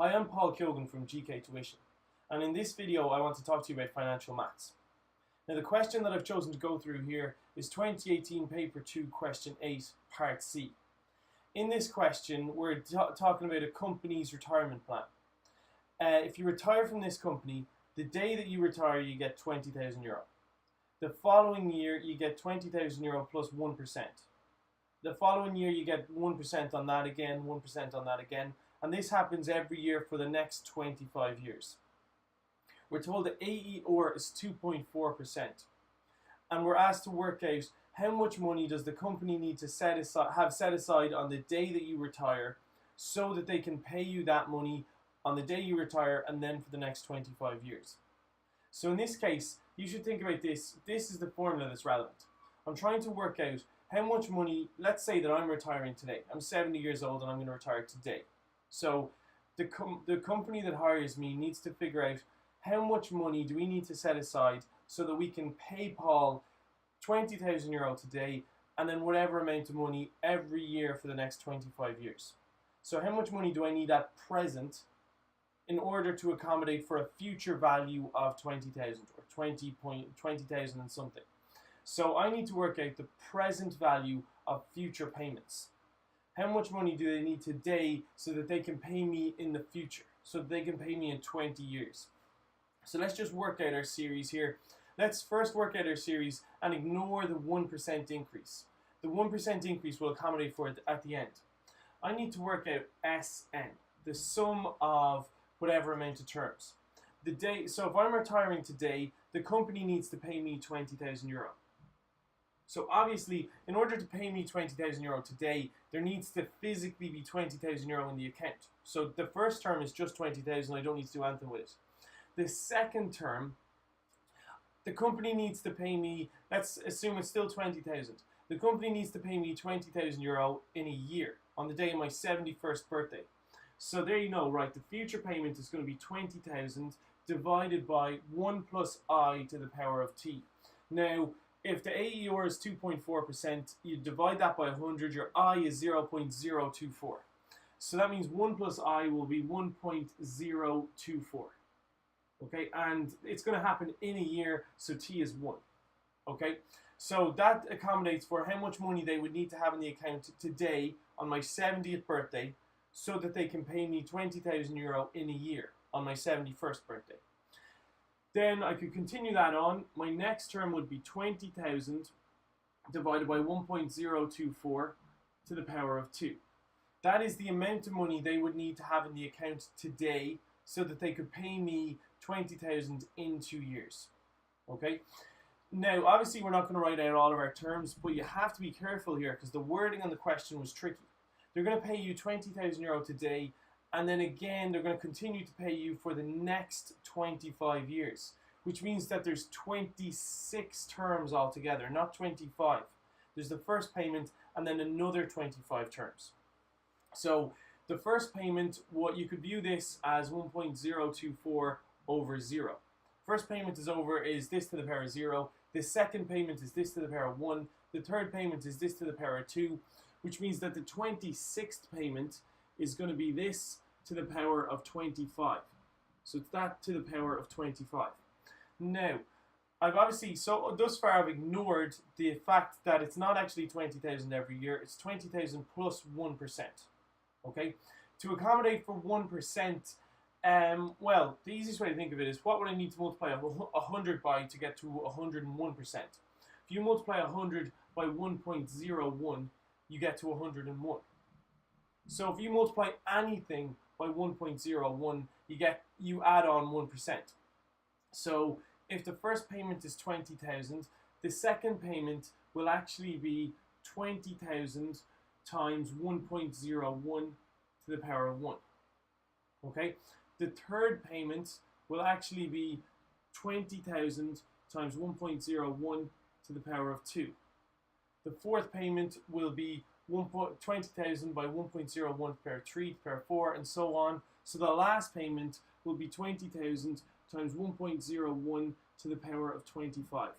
Hi, I'm Paul Kyogan from GK Tuition, and in this video I want to talk to you about financial maths. Now the question that I've chosen to go through here is 2018 Paper 2 Question 8 Part C. In this question we're talking about a company's retirement plan. If you retire from this company, the day that you retire you get €20,000. The following year you get €20,000 plus 1%. The following year you get 1% on that again, 1% on that again. And this happens every year for the next 25 years. We're told that AER is 2.4%. And we're asked to work out how much money does the company need to set aside on the day that you retire so that they can pay you that money on the day you retire and then for the next 25 years. So in this case, you should think about this. This is the formula that's relevant. I'm trying to work out how much money, let's say that I'm retiring today. I'm 70 years old and I'm going to retire today. So the company that hires me needs to figure out how much money do we need to set aside so that we can pay Paul €20,000 today and then whatever amount of money every year for the next 25 years. So how much money do I need at present in order to accommodate for a future value of 20,000 or 20,000 and something. So I need to work out the present value of future payments. How much money do they need today so that they can pay me in the future, so that they can pay me in 20 years? So let's just work out our series here. Let's first work out our series and ignore the 1% increase. The 1% increase will accommodate for it at the end. I need to work out SN, the sum of whatever amount of terms. So if I'm retiring today, the company needs to pay me €20,000. So obviously, in order to pay me €20,000 today, there needs to physically be €20,000 in the account. So the first term is just 20,000, I don't need to do anything with it. The second term, the company needs to pay me, let's assume it's still 20,000. The company needs to pay me €20,000 in a year, on the day of my 71st birthday. So there you know, right, the future payment is going to be 20,000 divided by 1 plus I to the power of t. Now, if the AER is 2.4%, you divide that by 100, your I is 0.024. So that means 1 plus I will be 1.024. Okay, and it's going to happen in a year, so t is 1. Okay, so that accommodates for how much money they would need to have in the account today on my 70th birthday so that they can pay me €20,000 in a year on my 71st birthday. Then I could continue that on. My next term would be 20,000 divided by 1.024 to the power of 2. That is the amount of money they would need to have in the account today so that they could pay me 20,000 in 2 years. Okay? Now, obviously we're not going to write out all of our terms, but you have to be careful here because the wording on the question was tricky. They're going to pay you €20,000 today, and then again they're going to continue to pay you for the next 25 years, which means that there's 26 terms altogether, not 25. There's the first payment and then another 25 terms. So the first payment, what you could view this as 1.024 over 0. First payment is this to the power of 0. The second payment is this to the power of 1. The third payment is this to the power of 2, which means that the 26th payment is going to be this to the power of 25. So it's that to the power of 25. Now, I've obviously, so thus far I've ignored the fact that it's not actually 20,000 every year, it's 20,000 plus 1%. Okay? To accommodate for 1%, well, the easiest way to think of it is what would I need to multiply 100 by to get to 101%? If you multiply 100 by 1.01, you get to 101. So if you multiply anything by 1.01, you add on 1%. So if the first payment is 20,000, the second payment will actually be 20,000 times 1.01 to the power of 1. Okay? The third payment will actually be 20,000 times 1.01 to the power of 2. The fourth payment will be 20,000 by 1.01 to the power of 3 to the power of 4, and so on. So the last payment will be 20,000 times 1.01 to the power of 25.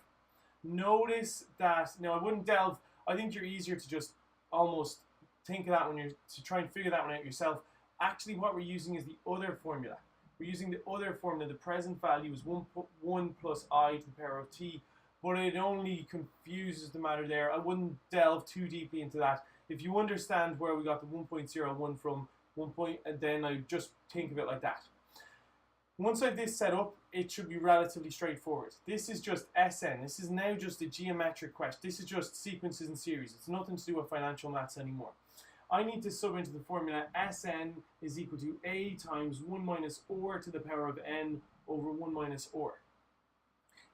Notice that, now I wouldn't delve, I think you're easier to just almost think of that when you're to try and figure that one out yourself. Actually, what we're using is the other formula. We're using the other formula. The present value is 1 plus I to the power of t, but it only confuses the matter there. I wouldn't delve too deeply into that. If you understand where we got the 1.01 from, then I just think of it like that. Once I have this set up, it should be relatively straightforward. This is just SN. This is now just a geometric question. This is just sequences and series. It's nothing to do with financial maths anymore. I need to sub into the formula Sn is equal to A times 1 minus or to the power of n over 1 minus or.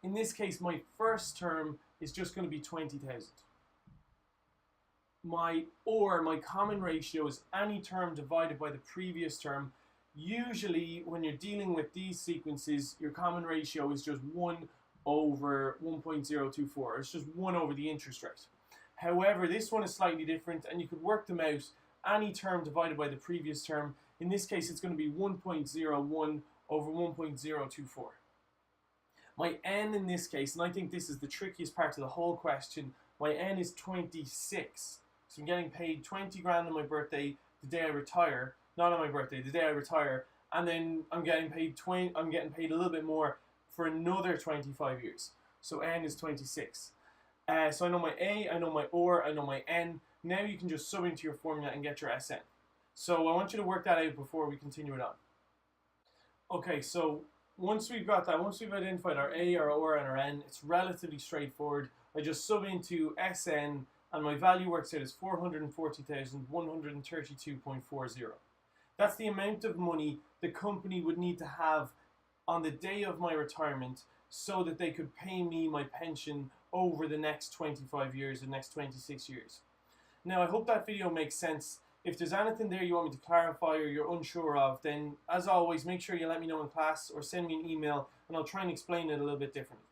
In this case, my first term is just going to be 20,000. My common ratio, is any term divided by the previous term. Usually, when you're dealing with these sequences, your common ratio is just 1 over 1.024. It's just 1 over the interest rate. However, this one is slightly different, and you could work them out. Any term divided by the previous term. In this case, it's going to be 1.01 over 1.024. My n in this case, and I think this is the trickiest part of the whole question, my n is 26. So I'm getting paid 20 grand on my birthday the day I retire. Not on my birthday, the day I retire, and then I'm getting paid a little bit more for another 25 years. So n is 26. So I know my A, I know my OR, I know my N. Now you can just sub into your formula and get your Sn. So I want you to work that out before we continue it on. Okay, so once we've got that, once we've identified our A, our OR, and our N, it's relatively straightforward. I just sub into Sn, and my value works out as 440,132.40. That's the amount of money the company would need to have on the day of my retirement so that they could pay me my pension over the next 25 years, the next 26 years. Now, I hope that video makes sense. If there's anything there you want me to clarify or you're unsure of, then as always, make sure you let me know in class or send me an email and I'll try and explain it a little bit differently.